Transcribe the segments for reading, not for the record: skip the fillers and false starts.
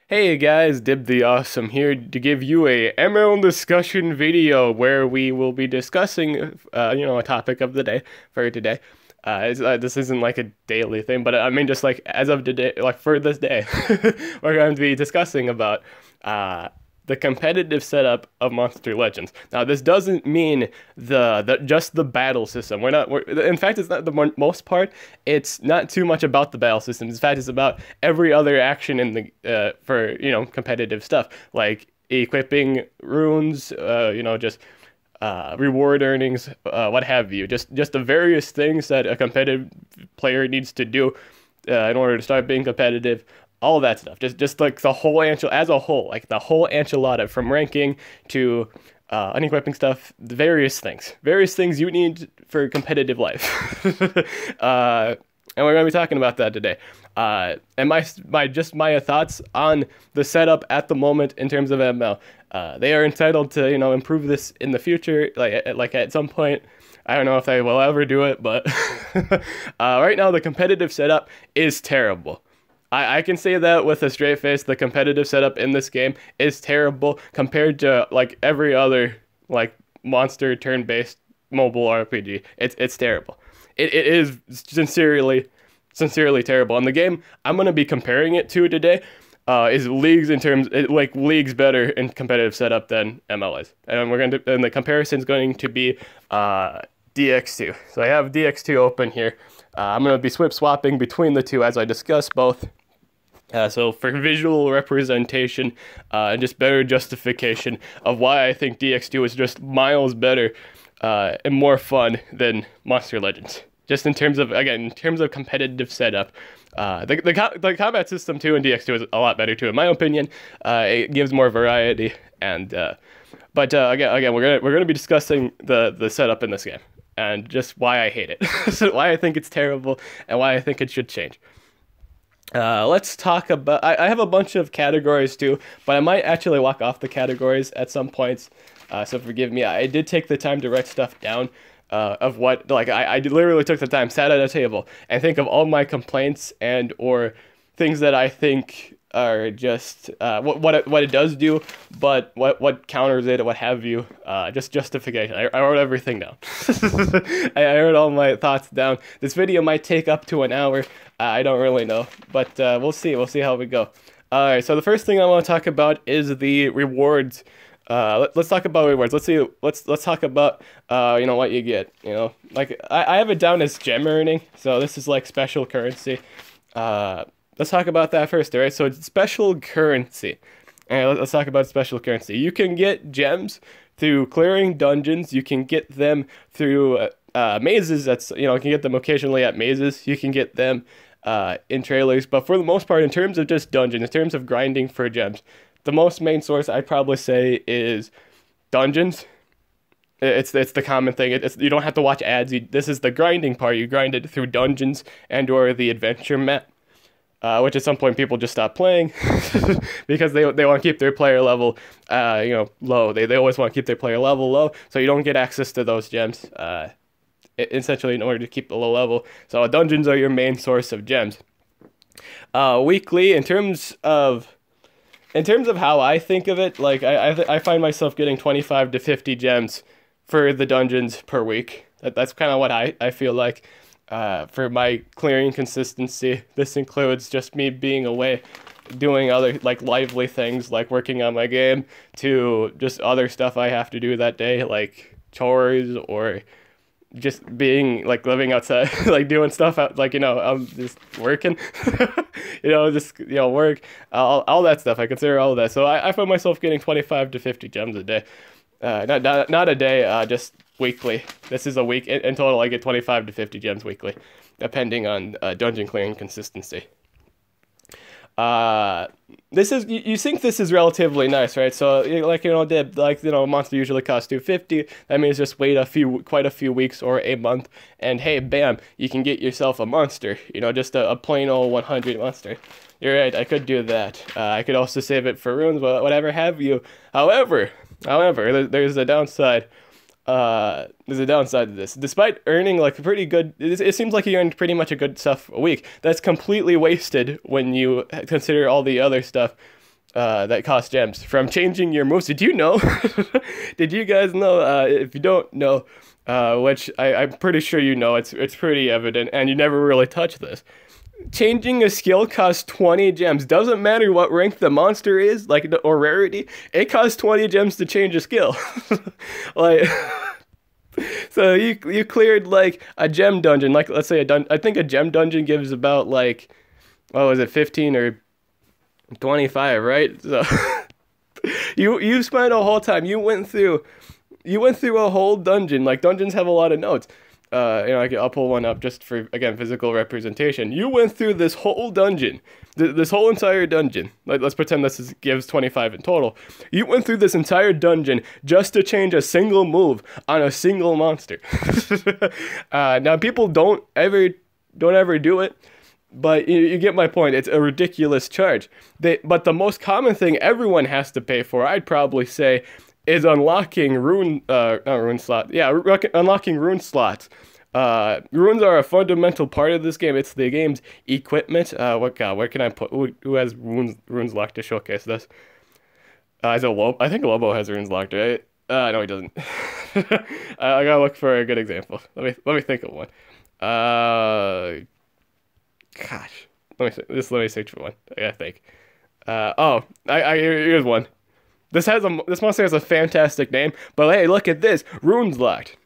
Hey guys, Dib the Awesome here to give you a ML discussion video where we will be discussing, a topic of the day for today. This isn't like a daily thing, but I mean just like as of today, like for this day, we're going to be discussing about the competitive setup of Monster Legends. Now, this doesn't mean the just the battle system. In fact, it's not the most part. It's not too much about the battle system. In fact, it's about every other action in the for competitive stuff like equipping runes, just reward earnings, what have you. Just the various things that a competitive player needs to do in order to start being competitive. All that stuff, just like the whole as a whole, like the whole enchilada from ranking to unequipping stuff, the various things you need for competitive life. And we're gonna be talking about that today. And my thoughts on the setup at the moment in terms of ML. They are entitled to improve this in the future, like at some point. I don't know if they will ever do it, but right now the competitive setup is terrible. I can say that with a straight face. The competitive setup in this game is terrible compared to like every other like monster turn-based mobile RPG. It's terrible. It is sincerely terrible. And the game I'm gonna be comparing it to today is leagues leagues better in competitive setup than ML is. And the comparison is going to be DX2. So I have DX2 open here. I'm going to be swapping between the two as I discuss both. So for visual representation and just better justification of why I think DX2 is just miles better and more fun than Monster Legends. Just in terms of competitive setup. The combat system too in DX2 is a lot better too, in my opinion. It gives more variety, and but again, we're gonna be discussing the setup in this game and just why I hate it, so why I think it's terrible, and why I think it should change. Let's talk about. I have a bunch of categories too, but I might actually walk off the categories at some points. So forgive me. I did take the time to write stuff down. Of what, like, I literally took the time, sat at a table, and think of all my complaints and or things that I think are just what it does do, but what counters it, or what have you. Just justification. I wrote everything down. I wrote all my thoughts down. This video might take up to an hour. I don't really know, but we'll see. We'll see how we go. All right. So the first thing I want to talk about is the rewards. Let's talk about rewards. Let's talk about what you get. Like I have it down as gem earning, so this is like special currency. Let's talk about that first, all right? So it's special currency. All right, let's talk about special currency. You can get gems through clearing dungeons. You can get them through mazes. You can get them occasionally at mazes. You can get them in trailers, but for the most part, in terms of just dungeons, in terms of grinding for gems, the most main source I'd probably say is dungeons. It's the common thing. You don't have to watch ads. This is the grinding part. You grind it through dungeons and or the adventure map, which at some point people just stop playing because they want to keep their player level low. They always want to keep their player level low, so you don't get access to those gems. Essentially, in order to keep the low level. So dungeons are your main source of gems. Weekly, in terms of how I think of it, like I find myself getting 25 to 50 gems for the dungeons per week. That's kind of what I feel like for my clearing consistency. This includes just me being away, doing other like lively things like working on my game, to just other stuff I have to do that day, like chores or just being like living outside, like doing stuff out, like I'm just working, work, all that stuff. I consider all of that. So I find myself getting 25 to 50 gems a day, not a day, just weekly. This is a week in total. I get 25 to 50 gems weekly, depending on dungeon clearing consistency. This is, you think this is relatively nice, right? So a monster usually costs 250. That means just wait quite a few weeks or a month, and hey, bam, you can get yourself a monster. Just a plain old 100 monster. You're right, I could do that. I could also save it for runes, whatever have you. However, there's a downside. There's a downside to this. Despite earning like a pretty good, it seems like you earned pretty much a good stuff a week. That's completely wasted when you consider all the other stuff that cost gems from changing your moves. Did you know? Did you guys know? If you don't know, which I'm pretty sure you know, it's pretty evident, and you never really touch this. Changing a skill costs 20 gems. Doesn't matter what rank the monster is, like, or rarity. It costs 20 gems to change a skill. Like, so you cleared like a gem dungeon. Like, let's say I think a gem dungeon gives about like, what was it, 15 or 25, right? So you spent a whole time. You went through a whole dungeon. Like, dungeons have a lot of notes. I'll pull one up just for, again, physical representation. You went through this whole dungeon, this whole entire dungeon. Let's pretend gives 25 in total. You went through this entire dungeon just to change a single move on a single monster. Now, people don't ever do it, but you get my point. It's a ridiculous charge. But the most common thing everyone has to pay for, I'd probably say, is unlocking unlocking rune slots. Runes are a fundamental part of this game. It's the game's equipment. Where can I put, who has runes locked to showcase this? Is it Lobo? I think Lobo has runes locked, right? No, he doesn't. I gotta look for a good example. Let me think of one. Gosh, let me search for one. I think. Here's one. This monster has a fantastic name, but hey, look at this. Runes locked.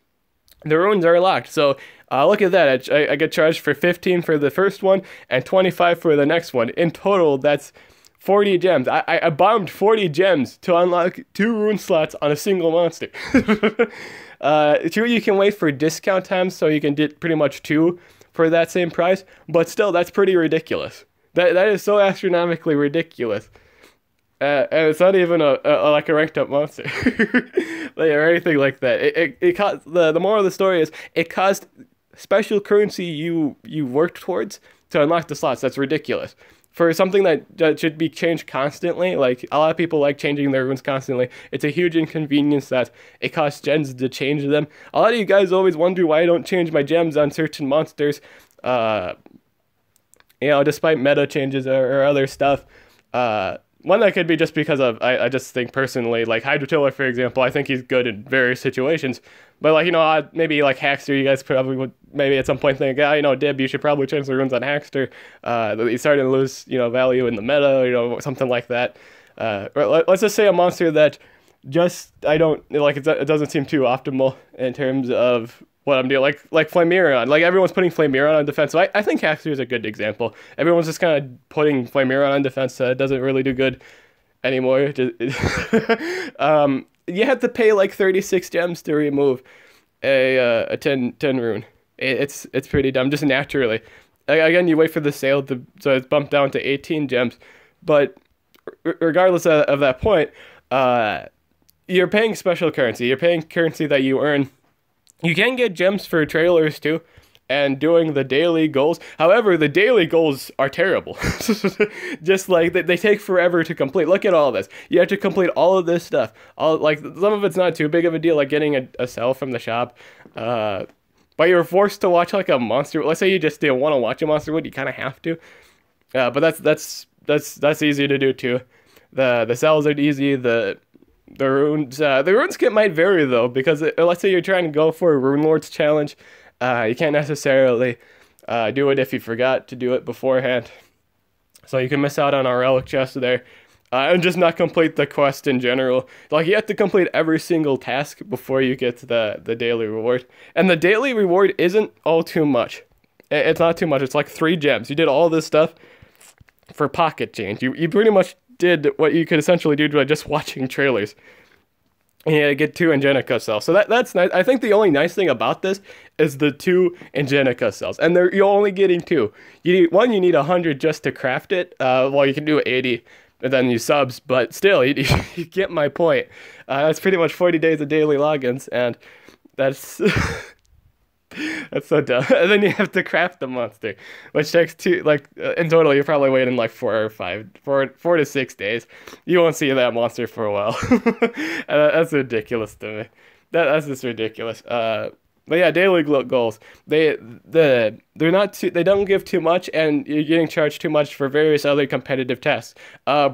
The runes are locked. So look at that. I get charged for 15 for the first one and 25 for the next one. In total, that's 40 gems. I bombed 40 gems to unlock 2 rune slots on a single monster. 2 you can wait for discount times, so you can get pretty much 2 for that same price. But still, that's pretty ridiculous. That is so astronomically ridiculous. And it's not even like a ranked up monster or anything like that. It cost, the moral of the story is it cost special currency you worked towards to unlock the slots. That's ridiculous. For something that should be changed constantly, like a lot of people like changing their runes constantly, it's a huge inconvenience that it costs gems to change them. A lot of you guys always wonder why I don't change my gems on certain monsters, despite meta changes or other stuff. One that could be just because of, I just think personally, like Hydrotiller, for example, I think he's good in various situations. But like, maybe like Hackster, you guys probably would maybe at some point think, Dib, you should probably change the runes on Hackster. He's starting to lose, value in the meta, something like that. Let's just say a monster that just, it doesn't seem too optimal in terms of what I'm doing, like Flamirion. Like, everyone's putting Flamirion on defense, so I think Hackster is a good example. Everyone's just kind of putting Flamirion on defense, so it doesn't really do good anymore. You have to pay like 36 gems to remove a 10 rune. It's pretty dumb, just naturally. Again, you wait for the sale, so it's bumped down to 18 gems. But regardless of that point, you're paying special currency. You're paying currency that you earn. You can get gems for trailers too, and doing the daily goals. However, the daily goals are terrible. Just like they take forever to complete. Look at all this. You have to complete all of this stuff. Some of it's not too big of a deal, like getting a cell from the shop. But you're forced to watch like a monster. Let's say you just don't want to watch a monster wood, you kind of have to. But that's easy to do too. The cells are easy. The rune skip might vary though, because let's say you're trying to go for a Rune Lords challenge, you can't necessarily do it if you forgot to do it beforehand. So you can miss out on our relic chest there, and just not complete the quest in general. Like, you have to complete every single task before you get to the daily reward. And the daily reward isn't all too much. It's not too much. It's like 3 gems. You did all this stuff for pocket change. You pretty much did what you could essentially do by just watching trailers. And you had to get 2 Angelica cells. So that's nice. I think the only nice thing about this is the 2 Angelica cells. And you're only getting 2. You need 100 just to craft it. Well, you can do 80 and then you subs, but still, you get my point. That's pretty much 40 days of daily logins, and that's that's so dumb. And then you have to craft the monster, which takes 2, in total, you're probably waiting like 4 to 6 days. You won't see that monster for a while. That's ridiculous to me. That's just ridiculous. But yeah, daily goals. They're not too, they don't give too much, and you're getting charged too much for various other competitive tasks.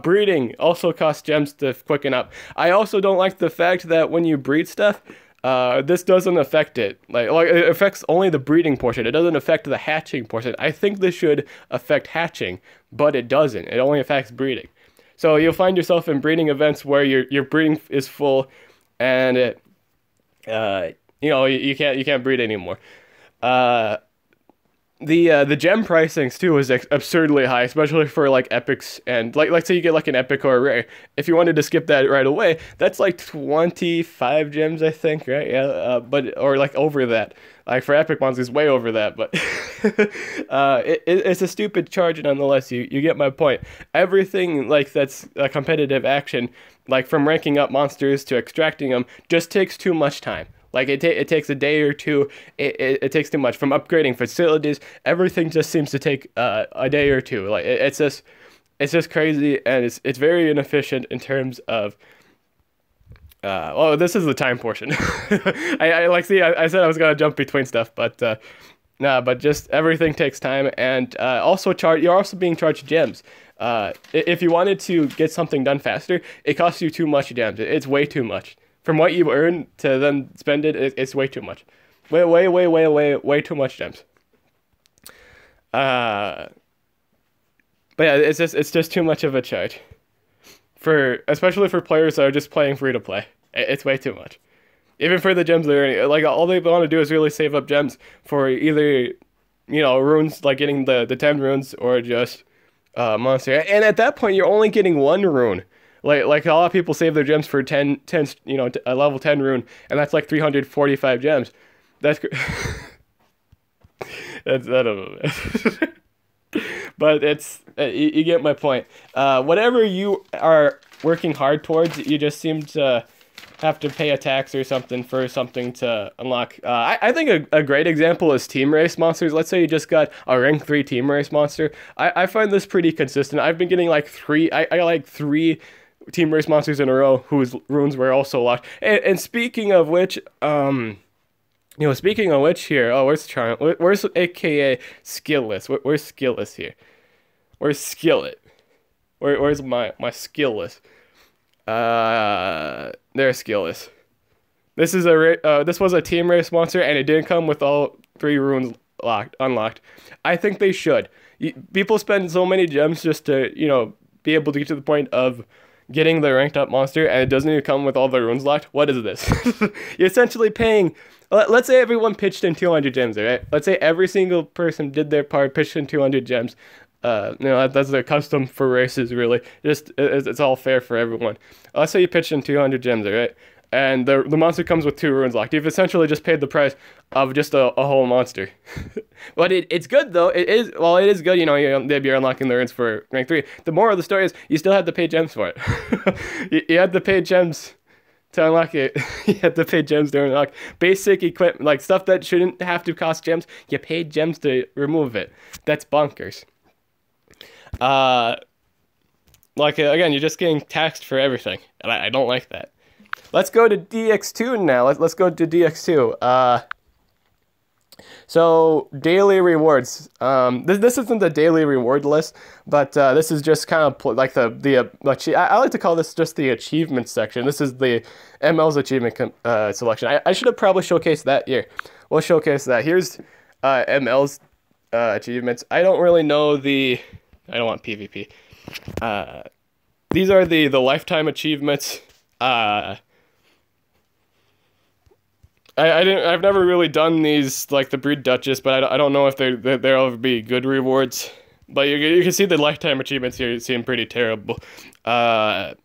Breeding also costs gems to quicken up. I also don't like the fact that when you breed stuff, this doesn't affect it. Like it affects only the breeding portion. It doesn't affect the hatching portion. I think this should affect hatching, but it doesn't. It only affects breeding. So you'll find yourself in breeding events where your breeding is full, and it, you can't breed anymore. The gem pricings too is absurdly high, especially for like epics, and like say you get like an epic or a rare. If you wanted to skip that right away, that's like 25 gems, I think, right? Yeah, but or like over that. Like for epic monsters, way over that. But it's a stupid charge nonetheless. You get my point. Everything like that's a competitive action, like from ranking up monsters to extracting them, just takes too much time. Like it takes a day or two. It takes too much. From upgrading facilities, everything just seems to take a day or two. Like it's just crazy, and it's very inefficient in terms of. Well, this is the time portion. I said I was gonna jump between stuff, but nah. But just everything takes time, and also you're also being charged gems. If you wanted to get something done faster, it costs you too much gems. It's way too much. From what you earn to then spend it, it's way too much. Way too much gems. But yeah, it's just too much of a charge. Especially for players that are just playing free to play. It's way too much. Even for the gems they're earning. Like all they want to do is really save up gems for either, runes, like getting the 10 runes, or just monster. And at that point, you're only getting one rune. Like a lot of people save their gems for 10 a level 10 rune, and that's like 345 gems. That's I don't know. But it's you get my point. Whatever you are working hard towards, you just seem to have to pay a tax or something for something to unlock. I think a great example is team race monsters. Let's say you just got a rank 3 team race monster. I find this pretty consistent. I've been getting like 3. I got like 3 team race monsters in a row whose runes were also locked. And speaking of which, here, where's Charm? Where's AKA Skillless? Where's Skillless here? Where's Skillet? Where's my skill list? There's Skillless. This was a team race monster, and it didn't come with all 3 runes unlocked. I think they should. People spend so many gems just to be able to get to the point of getting the ranked up monster, and it doesn't even come with all the runes locked. What is this? You're essentially paying. Let's say everyone pitched in 200 gems, right? Let's say every single person did their part, pitched in 200 gems. That's a custom for races, really. Just it's all fair for everyone. Let's say you pitched in 200 gems, right? And the monster comes with 2 runes locked. You've essentially just paid the price of just a whole monster. But it's good though. It is good. You're unlocking the runes for rank 3. The moral of the story is you still have to pay gems for it. you had to pay gems to unlock it. You had to pay gems to unlock basic equipment, like stuff that shouldn't have to cost gems. You paid gems to remove it. That's bonkers. Again, you're just getting taxed for everything, and I don't like that. Let's go to DX2 now. Let's go to DX2. So daily rewards. This isn't the daily reward list, but this is just kind of like I like to call this just the achievement section. This is the ML's achievement selection. I should have probably showcased that here. We'll showcase that. Here's ML's achievements. I don't really know I don't want PvP. These are the lifetime achievements. I've never really done these like the Breed Duchess, but I don't know if they'll be good rewards. But you can see the lifetime achievements here seem pretty terrible. I've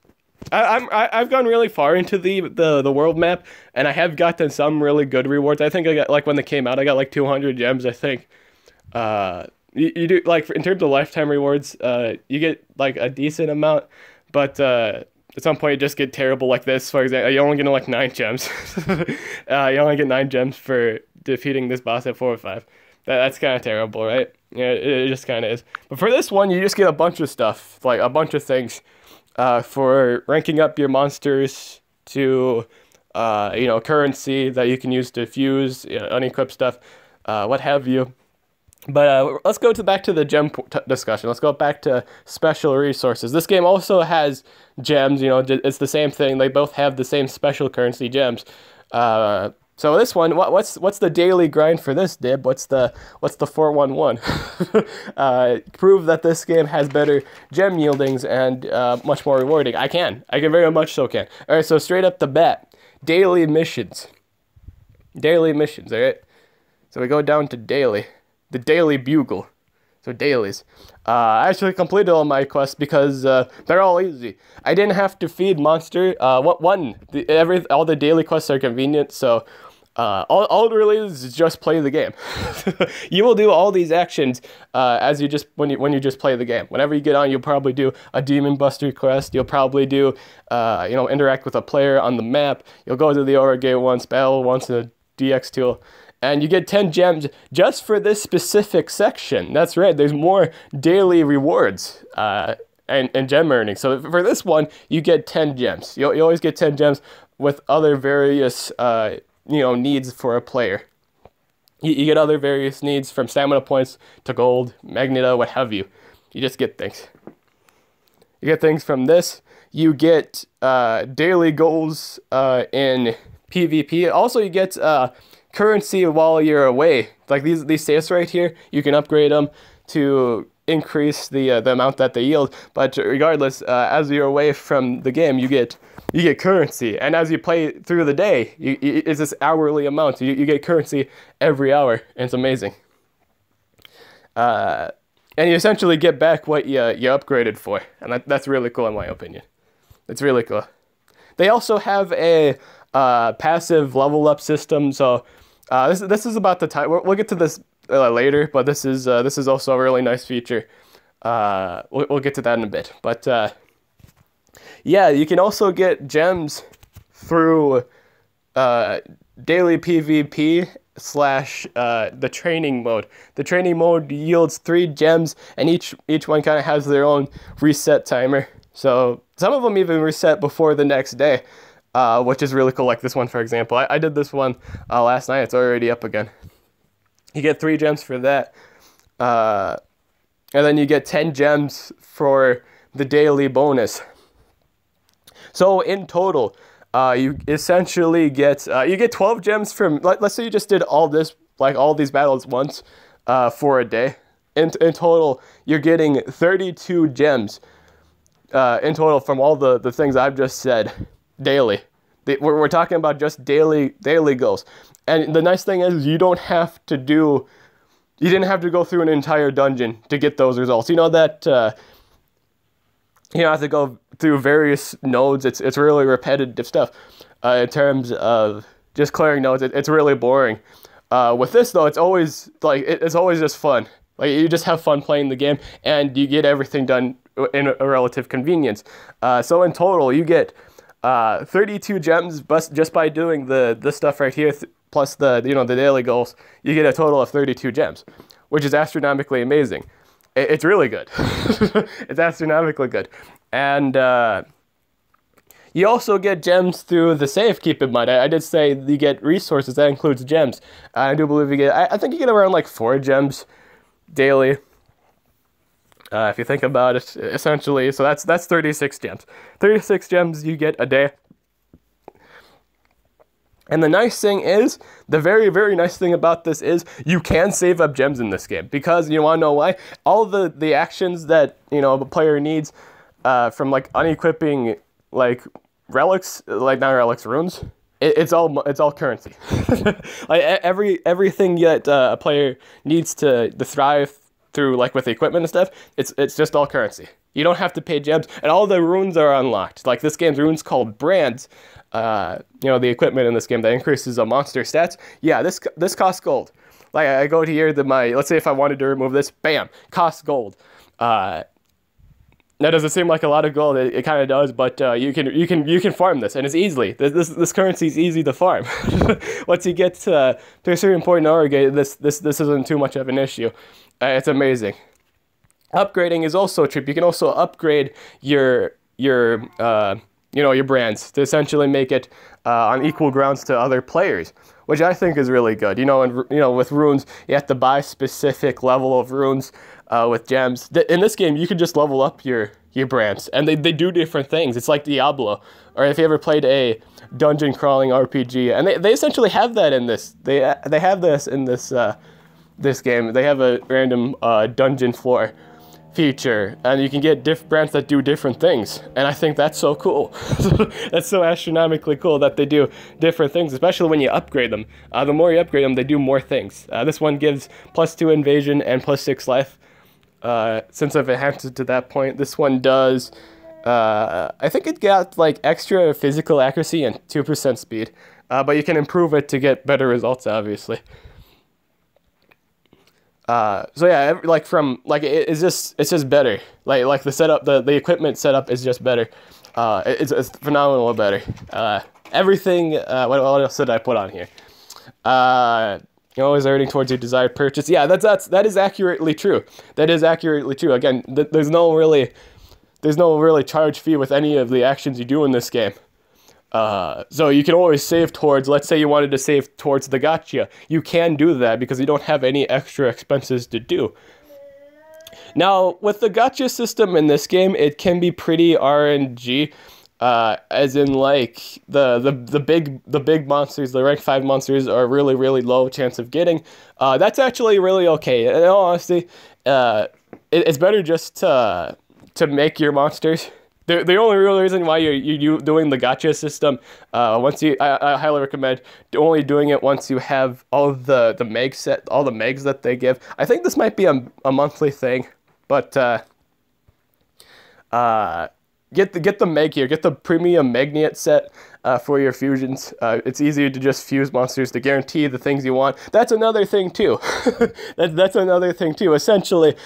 gone really far into the world map, and I have gotten some really good rewards. I think I got, like when they came out, I got like 200 gems, I think. You do, like, in terms of lifetime rewards, you get like a decent amount, but at some point you just get terrible like this. For example, you only get like 9 gems. You only get 9 gems for defeating this boss at 4 or 5. That's kind of terrible, right? Yeah, it just kind of is. But for this one, you just get a bunch of stuff, like a bunch of things, for ranking up your monsters to you know, currency that you can use to fuse, you know, unequip stuff, what have you. But let's go back to the gem discussion. Let's go back to special resources. This game also has gems. You know, it's the same thing. They both have the same special currency gems. So this one, what's the daily grind for this, Dib? What's the 411? Prove that this game has better gem yieldings and much more rewarding. I can very much so can. All right, so straight up the bat, daily missions. Daily missions. All right. So we go down to daily. The Daily Bugle. So dailies. I actually completed all my quests because they're all easy. I didn't have to feed monster. All the daily quests are convenient, so all it really is just play the game. You will do all these actions as you just when you just play the game. Whenever you get on, you'll probably do a Demon Buster quest. You'll probably do you know, interact with a player on the map. You'll go to the Aura Gate once, battle once in a DX tool. And you get 10 gems just for this specific section. That's right, there's more daily rewards and gem earning. So for this one, you get 10 gems. You always get 10 gems with other various you know, needs for a player. You get other various needs from stamina points to gold, magnet, what have you. You just get things. You get things from this. You get daily goals in PvP. Also, you get currency while you're away. Like these safes right here, you can upgrade them to increase the amount that they yield. But regardless, as you're away from the game, you get currency, and as you play through the day, it's this hourly amount. So you get currency every hour, and it's amazing. And you essentially get back what you upgraded for, and that's really cool in my opinion. It's really cool. They also have a passive level up system. So this is about the time. We'll get to this later, but this is also a really nice feature. We'll get to that in a bit. But yeah, you can also get gems through daily PvP / the training mode. The training mode yields 3 gems, and each one kind of has their own reset timer. So some of them even reset before the next day. Which is really cool, like this one, for example. I did this one last night. It's already up again. You get 3 gems for that. And then you get 10 gems for the daily bonus. So in total, you essentially get 12 gems from, let's say you just did all these battles once for a day. In total, you're getting 32 gems in total from all the things I've just said. Daily. We're talking about just daily goals. And the nice thing is you didn't have to go through an entire dungeon to get those results. You know that you don't have to go through various nodes. It's really repetitive stuff in terms of just clearing nodes. It's really boring. With this though, it's always just fun. Like you just have fun playing the game, and you get everything done in a relative convenience. So in total, you get 32 gems just by doing this stuff right here, plus the daily goals. You get a total of 32 gems, which is astronomically amazing. It's really good. It's astronomically good. And you also get gems through the save, keep in mind. I did say you get resources, that includes gems. I do believe you get, I think you get around like 4 gems daily. If you think about it, essentially, so that's 36 gems. 36 gems you get a day. And the nice thing is, the very, very nice thing about this is you can save up gems in this game, because you want to know why? All the actions that a player needs from like unequipping like relics, like not relics, runes. It's all currency. Like everything that a player needs to thrive through, like with the equipment and stuff, it's just all currency. You don't have to pay gems, and all the runes are unlocked. Like this game's runes called brands. The equipment in this game that increases a monster stats. Yeah, this costs gold. Like I go to here to let's say if I wanted to remove this, bam, costs gold. That doesn't seem like a lot of gold. It kind of does, but you can farm this, and it's easily. This currency is easy to farm. Once you get to a certain point in Aura Gate, this isn't too much of an issue. It's amazing. Upgrading is also cheap. You can also upgrade your your brands to essentially make it on equal grounds to other players, which I think is really good. And with runes, you have to buy specific level of runes with gems. In this game, you can just level up your brands, and they do different things. It's like Diablo, or if you ever played a dungeon crawling RPG, and they essentially have that in this. They have this in this game. They have a random dungeon floor feature, and you can get brands that do different things, and I think that's so cool. That's so astronomically cool that they do different things, especially when you upgrade them. The more you upgrade them, they do more things. This one gives +2 invasion and +6 life. Since I've enhanced it to that point, this one does, I think it got like extra physical accuracy and 2% speed, but you can improve it to get better results, obviously. So yeah, it's just better. Like the setup, the equipment setup is just better. It's phenomenal better. Everything. What else did I put on here? You're always earning towards your desired purchase. Yeah, that is accurately true. That is accurately true. Again, there's no really charge fee with any of the actions you do in this game. So you can always save towards, let's say you wanted to save towards the gacha. You can do that because you don't have any extra expenses to do. Now, with the gacha system in this game, it can be pretty RNG, as in like the big monsters, the rank 5 monsters are really, really low chance of getting. That's actually really okay. In all honesty, it's better just to make your monsters. The only real reason why you're doing the gacha system, I highly recommend only doing it once you have all of the meg set, all the megs that they give. I think this might be a monthly thing, but get the meg here, get the premium magnet set for your fusions. It's easier to just fuse monsters to guarantee the things you want. That's another thing too. That's another thing too. Essentially,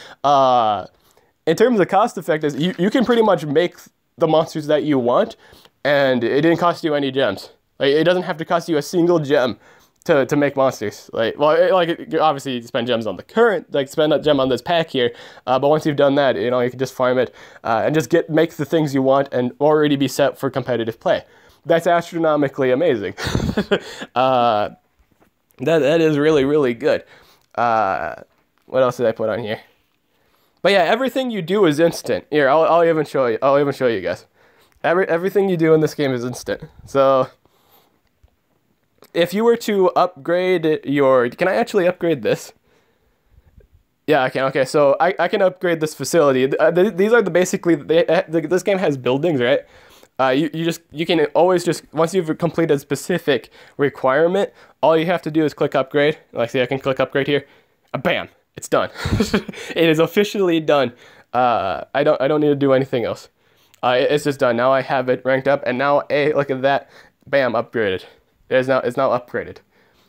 in terms of cost effectiveness, you can pretty much make the monsters that you want, and it didn't cost you any gems. Like, it doesn't have to cost you a single gem to make monsters. Obviously you spend gems on the current, spend a gem on this pack here, but once you've done that, you can just farm it and just make the things you want and already be set for competitive play. That's astronomically amazing. That is really, really good. What else did I put on here? But yeah, everything you do is instant. Here, I'll even show you. I'll even show you guys. Everything you do in this game is instant. So, if you were to upgrade your, can I actually upgrade this? Yeah, I can. Okay, so I can upgrade this facility. These are basically this game has buildings, right? You can always just, once you've completed a specific requirement, all you have to do is click upgrade. Like, see, I can click upgrade here. Bam. It's done. It is officially done. I don't need to do anything else. It's just done. Now I have it ranked up, and now look at that. Bam, upgraded. It's now upgraded.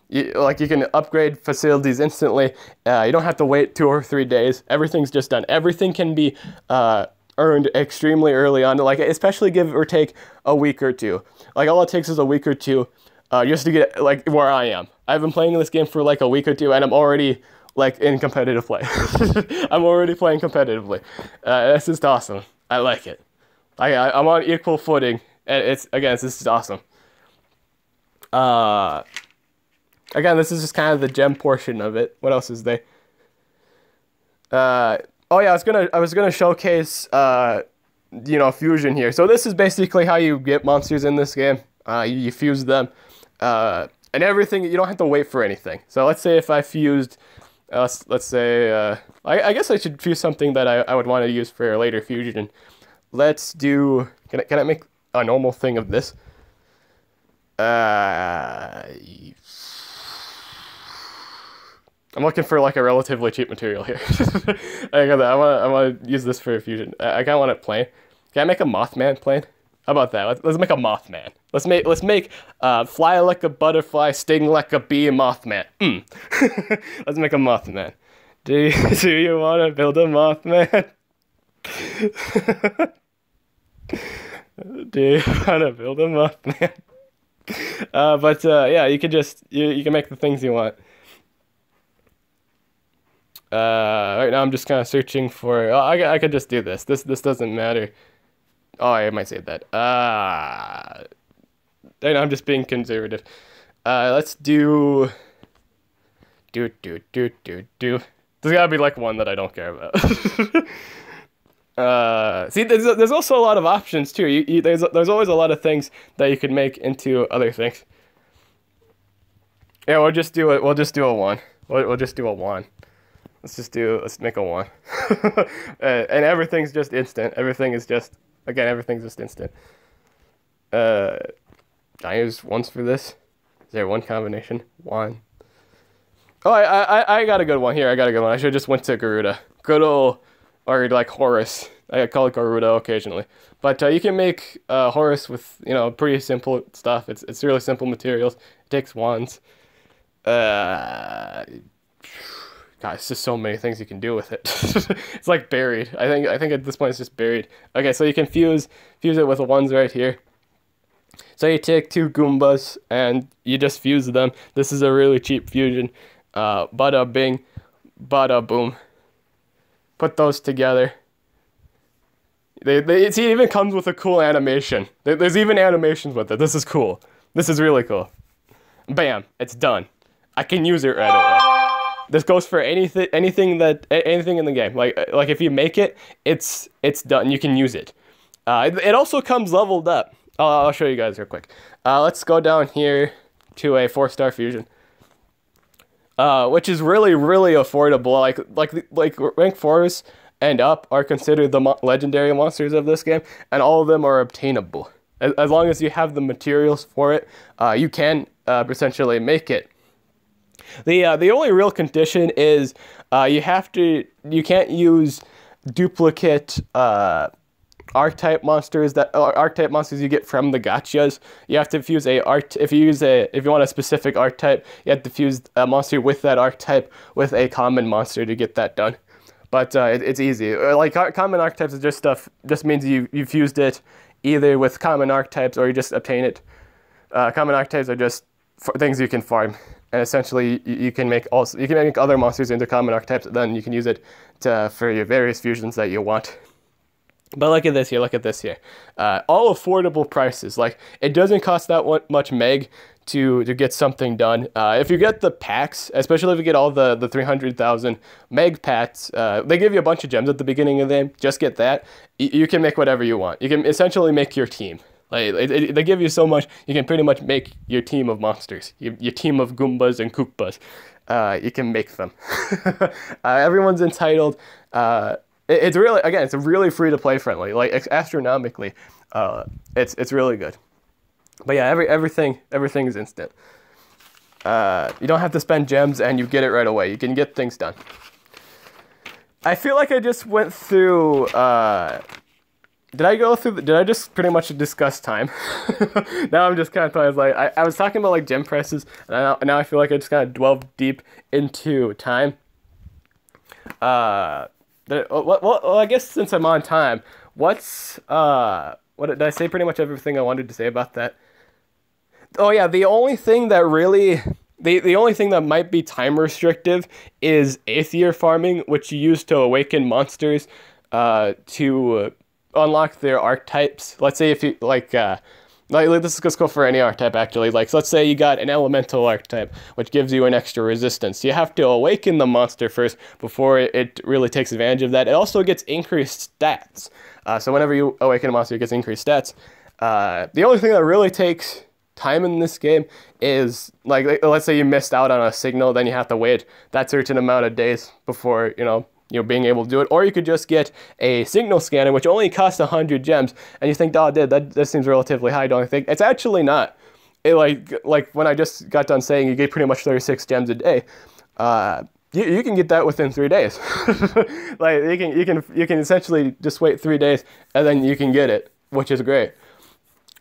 You can upgrade facilities instantly. You don't have to wait 2 or 3 days. Everything's just done. Everything can be earned extremely early on. Especially give or take a week or two. All it takes is a week or two, just to get where I am. I've been playing this game for a week or two, and I'm already in competitive play. I'm already playing competitively. It's just awesome. I like it. I'm on equal footing, and it's just awesome. Again, this is just kind of the gem portion of it. What else is there? Oh yeah, I was gonna showcase fusion here. So this is basically how you get monsters in this game. You fuse them, and everything. You don't have to wait for anything. So let's say if I fused. Let's say, I guess I should fuse something that I would want to use for a later fusion. Let's do, can I make a normal thing of this? I'm looking for a relatively cheap material here. I want to use this for a fusion. I kind of want it plain. Can I make a Mothman plain? How about that? Let's make a Mothman. Let's make fly like a butterfly, sting like a bee, Mothman. Let's make a Mothman. Do you want to build a Mothman? Do you want to build a Mothman? Yeah, you can just you can make the things you want. Right now I'm just kind of searching for. I could just do this. This doesn't matter. Oh, I might say that. And I'm just being conservative. Let's do. There's gotta be like one that I don't care about. See, there's also a lot of options too. There's always a lot of things that you could make into other things. Yeah, we'll just do it. We'll just do a one. We'll just do a one. Let's make a one. And everything's just instant. Everything's just instant. I use ones for this. Is there one combination? One. Oh, I got a good one here. I got a good one. I should have just went to Garuda. Good old, or like Horus. I call it Garuda occasionally. But you can make Horus with, pretty simple stuff. It's really simple materials. It takes wands. God, it's just so many things you can do with it. It's like buried. I think at this point it's just buried. Okay, so you can fuse it with the ones right here. So you take two Goombas and you just fuse them. This is a really cheap fusion. Bada bing, bada boom. Put those together. It even comes with a cool animation. There's even animations with it. This is cool. This is really cool. Bam, it's done. I can use it right away. This goes for anything in the game. Like if you make it, it's done. You can use it. It also comes leveled up. I'll show you guys real quick. Let's go down here to a 4-star fusion. Which is really, really affordable. Like rank 4s and up are considered the legendary monsters of this game, and all of them are obtainable. As long as you have the materials for it, you can essentially make it. The only real condition is you can't use duplicate archetype monsters you get from the gachas. You have to fuse if you want a specific archetype, you have to fuse a monster with that archetype with a common monster to get that done. But it's easy. Like common archetypes is just means you fused it either with common archetypes or you just obtain it. Common archetypes are just things you can farm, and essentially you can make other monsters into common archetypes. Then you can use it for your various fusions that you want. But look at this here. All affordable prices. Like, it doesn't cost that much meg to get something done. If you get the packs, especially if you get all the 300,000 meg packs, they give you a bunch of gems at the beginning of the game. Just get that. You can make whatever you want. You can essentially make your team. Like, they give you so much, you can pretty much make your team of monsters. Your team of Goombas and Koopas. You can make them. Everyone's entitled. It's really free to play friendly, like astronomically. It's really good. But yeah, everything is instant. You don't have to spend gems, and you get it right away. You can get things done. I feel like I just went through. Did I just pretty much discuss time? Now I'm just kind of like I was talking about like gem prices, and now I feel like I just kind of delved deep into time. Well, I guess since I'm on time, what did I say? Pretty much everything I wanted to say about that. Oh yeah, the only thing that might be time restrictive is Aether farming, which you use to awaken monsters to unlock their archetypes. Let's say if you like this goes for any archetype actually. Like, so let's say you got an elemental archetype, which gives you an extra resistance. You have to awaken the monster first before it really takes advantage of that. It also gets increased stats. So whenever you awaken a monster, it gets increased stats. The only thing that really takes time in this game is like let's say you missed out on a signal, then you have to wait that certain amount of days before you're being able to do it. Or you could just get a signal scanner, which only costs 100 gems, and you think, oh, that seems relatively high, don't you think? It's actually not. It like when I just got done saying you get pretty much 36 gems a day, you can get that within 3 days. Like you can essentially just wait 3 days and then you can get it, which is great.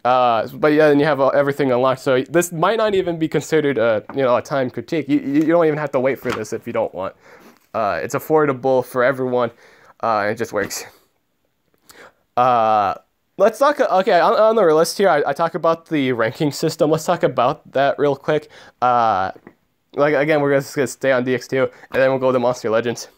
But yeah, then you have everything unlocked. So this might not even be considered a time critique. You don't even have to wait for this if you don't want. It's affordable for everyone. It just works. Let's talk. Okay, on the list here, I talk about the ranking system. Let's talk about that real quick. Like again, we're just gonna stay on DX2, and then we'll go to Monster Legends.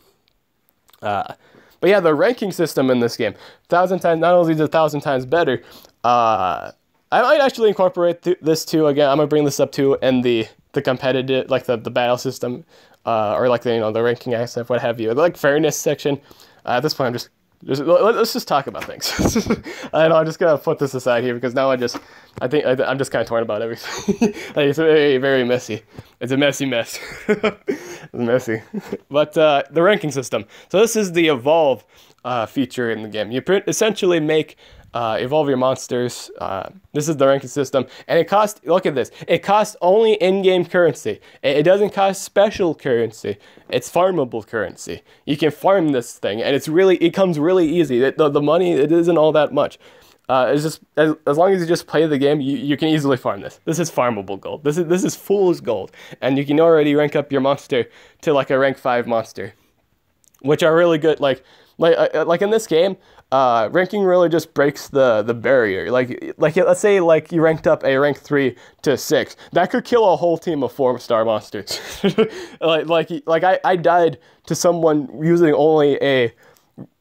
But yeah, the ranking system in this game, 1,000 times, not only is it 1,000 times better, I might actually incorporate this too. Again, I'm gonna bring this up too in the competitive, like the battle system, or like the the ranking aspect, what have you, like fairness section. At this point, let's just talk about things. I know I'm just gonna put this aside here because now I think I'm just kind of torn about everything. Like, it's very, very messy. It's a messy mess. It's messy. But the ranking system. So this is the evolve feature in the game. You essentially make evolve your monsters. This is the ranking system, and it costs. Look at this. It costs only in-game currency. It doesn't cost special currency. It's farmable currency. You can farm this thing, and it comes really easy. The money, it isn't all that much. It's just as long as you just play the game, you can easily farm this. This is farmable gold. This is fool's gold, and you can already rank up your monster to like a rank 5 monster, which are really good. Like in this game, ranking really just breaks the barrier. Like let's say like you ranked up a rank 3 to 6, that could kill a whole team of 4-star monsters. I died to someone using only a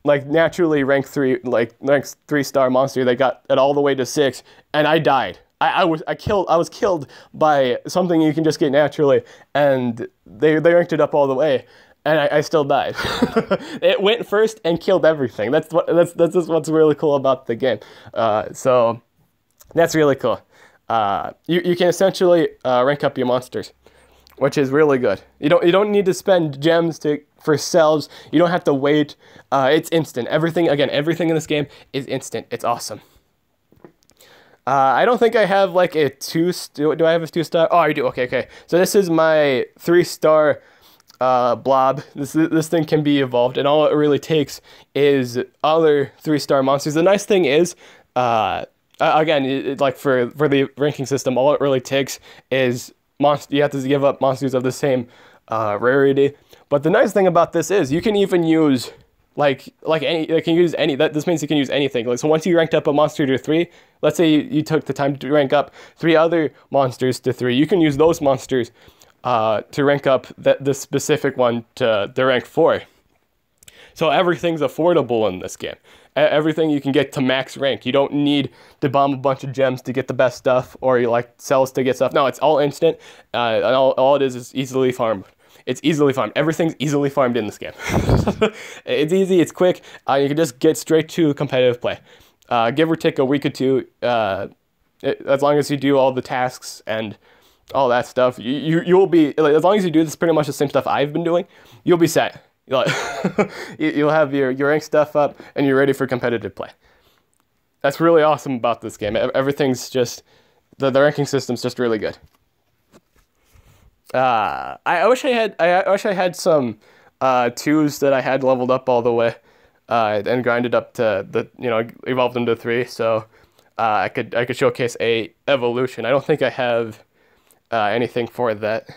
like naturally rank 3-star monster. They got it all the way to 6, and I died. I was killed by something you can just get naturally, and they ranked it up all the way. And I still died. It went first and killed everything. That's just what's really cool about the game. So that's really cool. You can essentially rank up your monsters, which is really good. You don't need to spend gems for cells. You don't have to wait. It's instant. Everything in this game is instant. It's awesome. I don't think I have like a 2. Do I have a 2-star? Oh, I do. Okay. So this is my 3-star. Blob. This thing can be evolved, and all it really takes is other 3-star monsters. The nice thing is, again, like for the ranking system, all it really takes is you have to give up monsters of the same rarity. But the nice thing about this is you can even use this means you can use anything. Like, so once you ranked up a monster to 3, let's say you took the time to rank up 3 other monsters to 3, you can use those monsters to rank up the specific one to the rank 4. So everything's affordable in this game. Everything you can get to max rank. You don't need to bomb a bunch of gems to get the best stuff, or you like cells to get stuff. No, it's all instant, and all it is easily farmed. It's easily farmed. Everything's easily farmed in this game. It's easy, it's quick. You can just get straight to competitive play. Give or take a week or 2, as long as you do all the tasks and all that stuff, you'll be, as long as you do this pretty much the same stuff I've been doing, you'll be set. You'll have your rank stuff up, and you're ready for competitive play. That's really awesome about this game. Everything's just, the ranking system's just really good. I wish I had some 2s that I had leveled up all the way, and grinded up to evolved them to 3, so I could showcase a evolution. I don't think I have anything for that.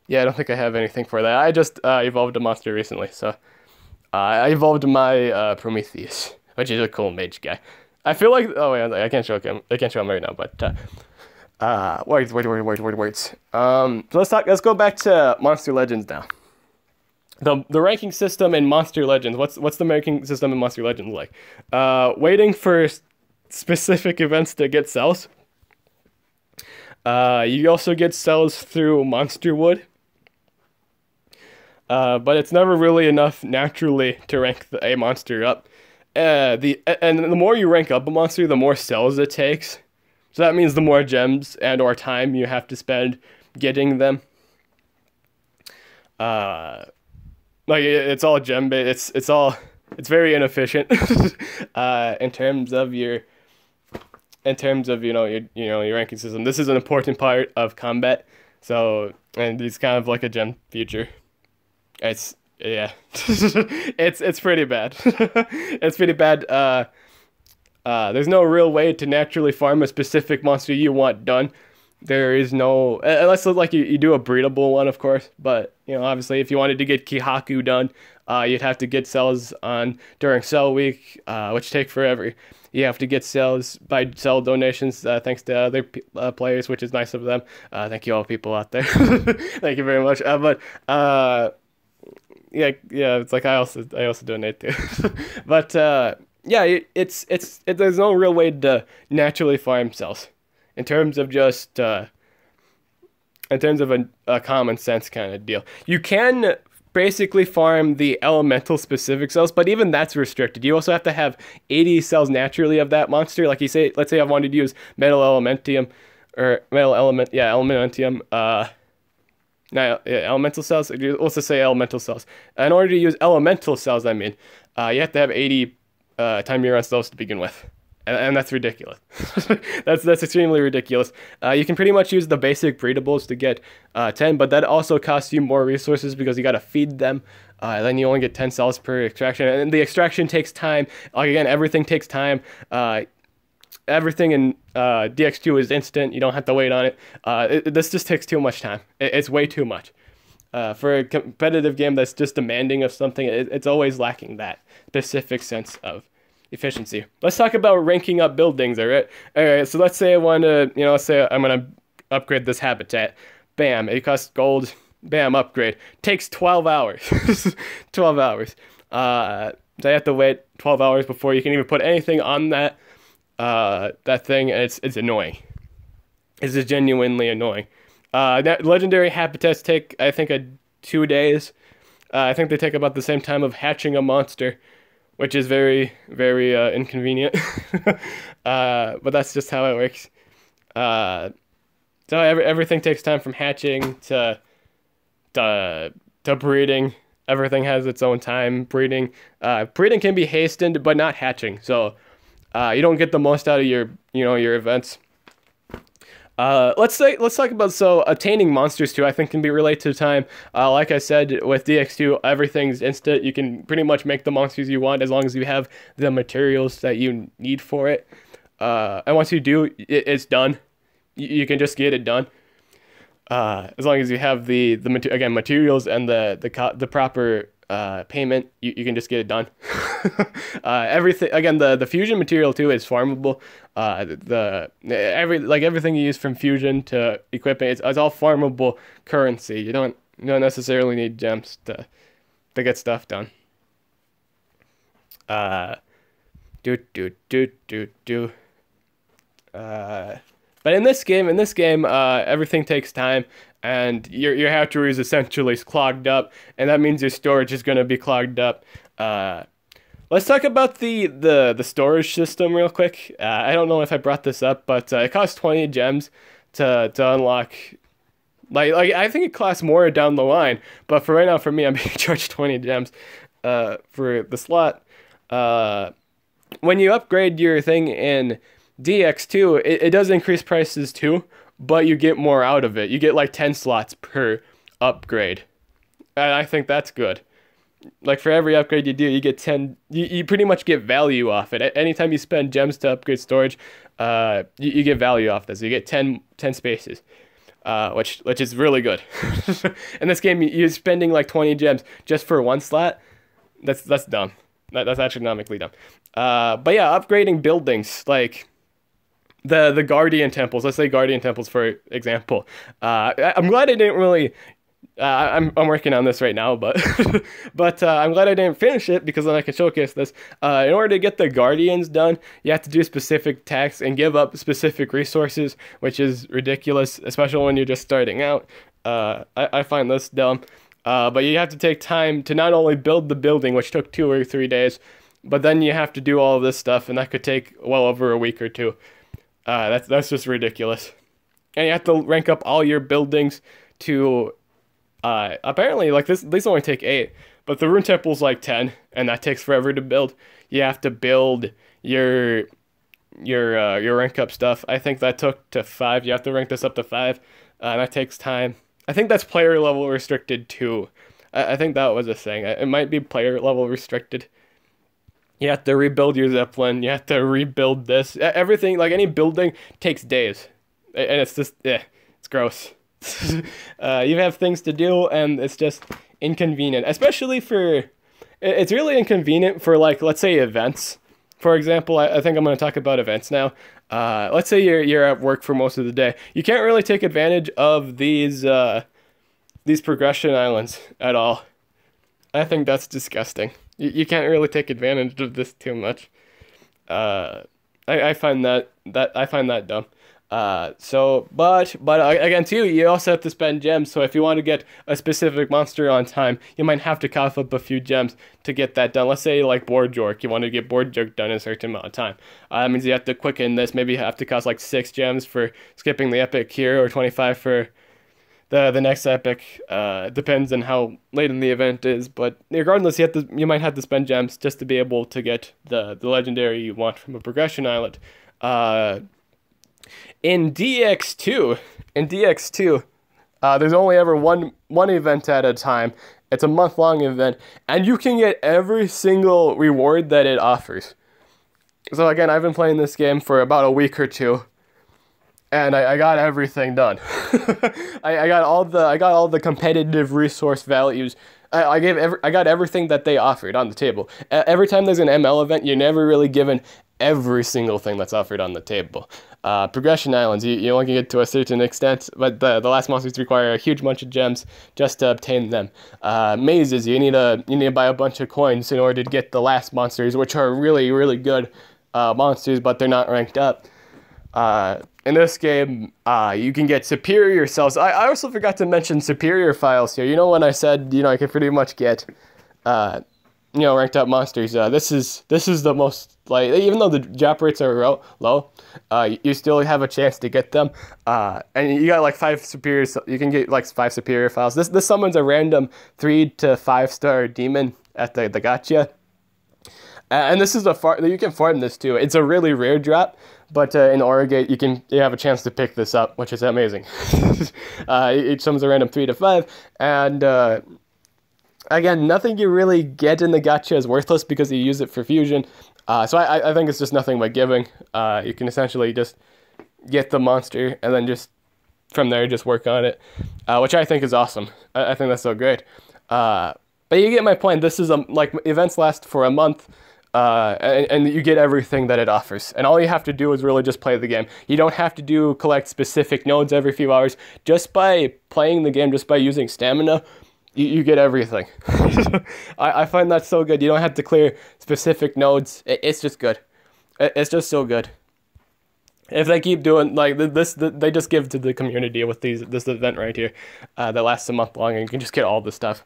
Yeah, I don't think I have anything for that. I just evolved a monster recently, so I evolved my Prometheus, which is a cool mage guy. I feel like, oh wait, I can't show him. I can't show him right now, but wait. So let's go back to Monster Legends now. The ranking system in Monster Legends. What's the ranking system in Monster Legends like? Waiting for specific events to get cells. You also get cells through monster wood, but it's never really enough naturally to rank a monster up. And the more you rank up a monster, the more cells it takes. So that means the more gems and/or time you have to spend getting them. It's all gem based. It's very inefficient in terms of your your ranking system. This is an important part of combat. So, and it's kind of like a gem feature. It's pretty bad. It's pretty bad. There's no real way to naturally farm a specific monster you want done. There is no, unless like you do a breedable one, of course. But obviously, if you wanted to get Kihaku done, you'd have to get cells during cell week, which take forever. You have to get cells by cell donations, thanks to other players, which is nice of them. Thank you all people out there. Thank you very much. yeah, it's like I also donate too. But yeah, there's no real way to naturally farm cells in terms of just in terms of a common sense kind of deal. You can basically farm the elemental specific cells, but even that's restricted. You also have to have 80 cells naturally of that monster. Like let's say I wanted to use metal elementium or elementium. No, yeah, elemental cells. Let's just say elemental cells. In order to use elemental cells, I mean, you have to have 80 time neuron cells to begin with, and that's ridiculous. that's extremely ridiculous. You can pretty much use the basic breedables to get 10, but that also costs you more resources because you got to feed them. Then you only get 10 cells per extraction, and the extraction takes time. Like again, everything takes time. Everything in DX2 is instant. You don't have to wait on it. This just takes too much time. It's way too much. For a competitive game that's just demanding of something, it's always lacking that specific sense of efficiency. Let's talk about ranking up buildings, all right? All right, so let's say I want to, let's say I'm going to upgrade this habitat. Bam, it costs gold. Bam, upgrade. Takes 12 hours. 12 hours. So I have to wait 12 hours before you can even put anything on that thing, and it's annoying. It's just genuinely annoying. That legendary habitats take, I think, 2 days. I think they take about the same time of hatching a monster, which is very, very inconvenient. But that's just how it works. So everything takes time from hatching to breeding. Everything has its own time. Breeding can be hastened, but not hatching. So you don't get the most out of your events. Let's talk about obtaining monsters too. I think can be related to time. Like I said, with DX2, everything's instant. You can pretty much make the monsters you want as long as you have the materials that you need for it. And once you do, it's done. You can just get it done. As long as you have the materials and the proper payment, you can just get it done. Everything again, the fusion material too is farmable. Everything you use from fusion to equipment, it's all farmable currency. You don't necessarily need gems to get stuff done. But in this game, everything takes time, and your hatchery is essentially clogged up, and that means your storage is going to be clogged up. Let's talk about the storage system real quick. I don't know if I brought this up, but it costs 20 gems to unlock. Like I think it costs more down the line, but for right now, for me, I'm being charged 20 gems for the slot. When you upgrade your thing in DX2, it does increase prices too, but you get more out of it. You get like 10 slots per upgrade, and I think that's good. Like for every upgrade you do, you get 10. You pretty much get value off it. Anytime you spend gems to upgrade storage, you get value off this. You get 10 spaces, which is really good. In this game, you're spending like 20 gems just for one slot. That's dumb. That's astronomically dumb. But yeah, upgrading buildings like the Guardian Temples. Let's say Guardian Temples, for example. I'm glad I didn't really... I'm working on this right now, but I'm glad I didn't finish it, because then I can showcase this. In order to get the Guardians done, you have to do specific tasks and give up specific resources, which is ridiculous, especially when you're just starting out. I find this dumb. But you have to take time to not only build the building, which took 2 or 3 days, but then you have to do all of this stuff, and that could take well over a week or two. That's just ridiculous. And you have to rank up all your buildings to... apparently, like these only take 8, but the Rune Temple's like 10, and that takes forever to build. You have to build your rank up stuff. I think that took to 5. You have to rank this up to 5, and that takes time. I think that's player level restricted too. I think that was a thing. It might be player level restricted. You have to rebuild your Zeppelin. You have to rebuild this. Everything, like any building, takes days, and it's just it's gross. You have things to do, and it's just inconvenient, especially for... It's really inconvenient for, like, let's say events. For example, I think I'm going to talk about events now. Let's say you're at work for most of the day. You can't really take advantage of these progression islands at all. I think that's disgusting. You can't really take advantage of this too much. I find that dumb. But again, too, you also have to spend gems. So if you want to get a specific monster on time, you might have to cough up a few gems to get that done. Let's say like Board Jork, you want to get Board Jork done in a certain amount of time. That means you have to quicken this. Maybe you have to cost like 6 gems for skipping the epic here, or 25 for the next epic. Depends on how late in the event is, but regardless, you might have to spend gems just to be able to get the legendary you want from a progression island. In DX2, there's only ever one event at a time. It's a month-long event, and you can get every single reward that it offers. So again, I've been playing this game for about a week or two, and I got everything done. I got all the competitive resource values. I got everything that they offered on the table. Every time there's an ML event, you're never really given every single thing that's offered on the table. Progression islands, you only can get to a certain extent, but the last monsters require a huge bunch of gems just to obtain them. Mazes, you need to buy a bunch of coins in order to get the last monsters, which are really, really good monsters, but they're not ranked up. In this game, you can get superior cells. I also forgot to mention superior files here. You know when I said, I can pretty much get, ranked up monsters. This is the most, like, even though the drop rates are low, you still have a chance to get them. And you got like 5 superior, you can get like 5 superior files. This summons a random 3 to 5 star demon at the gacha. And this is you can farm this too. It's a really rare drop, but in Origate you have a chance to pick this up, which is amazing. It summons a random 3 to 5, and again, nothing you really get in the gacha is worthless because you use it for fusion. So I think it's just nothing but giving. You can essentially just get the monster and then just from there just work on it, which I think is awesome. I think that's so great. But you get my point. This is like events last for a month. And you get everything that it offers. And all you have to do is really just play the game. You don't have to collect specific nodes every few hours. Just by playing the game, just by using stamina, you get everything. I find that so good. You don't have to clear specific nodes. It's just good. It's just so good. If they keep doing like this, they just give to the community with this event right here that lasts a month long, and you can just get all the stuff.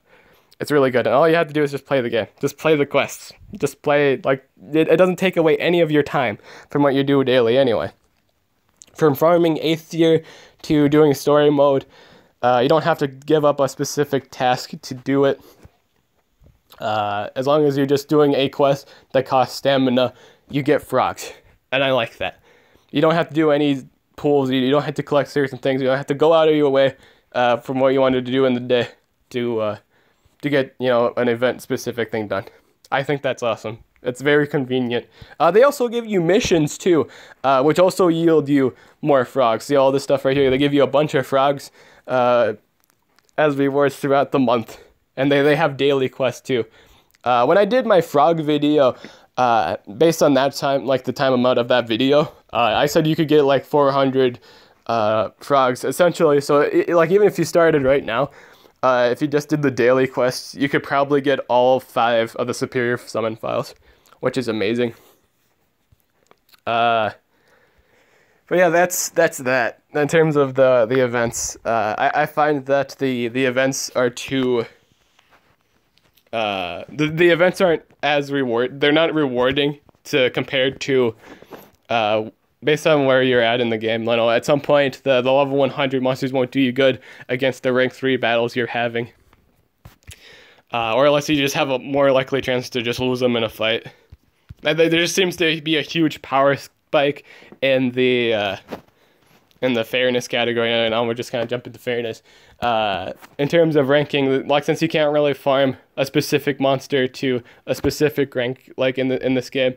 It's really good, and all you have to do is just play the game. Just play the quests. Just play, like, it doesn't take away any of your time from what you do daily anyway. From farming 8th tier to doing story mode, you don't have to give up a specific task to do it. As long as you're just doing a quest that costs stamina, you get frogs, and I like that. You don't have to do any pulls, you don't have to collect certain things, you don't have to go out of your way from what you wanted to do in the day to get, an event-specific thing done. I think that's awesome. It's very convenient. They also give you missions, too, which also yield you more frogs. See all this stuff right here? They give you a bunch of frogs as rewards throughout the month. And they have daily quests, too. When I did my frog video, based on that time, like the time amount of that video, I said you could get like 400 frogs, essentially. So, like, even if you started right now, if you just did the daily quests, you could probably get all 5 of the superior summon files, which is amazing. But yeah, that's that. In terms of the events, I find that the events are too. The events aren't as they're not rewarding compared to based on where you're at in the game. At some point, the level 100 monsters won't do you good against the rank 3 battles you're having. Or unless you just have a more likely chance to just lose them in a fight. There just seems to be a huge power spike in the fairness category, and now we're just kind of jumping to fairness. In terms of ranking, like, since you can't really farm a specific monster to a specific rank, like in this game,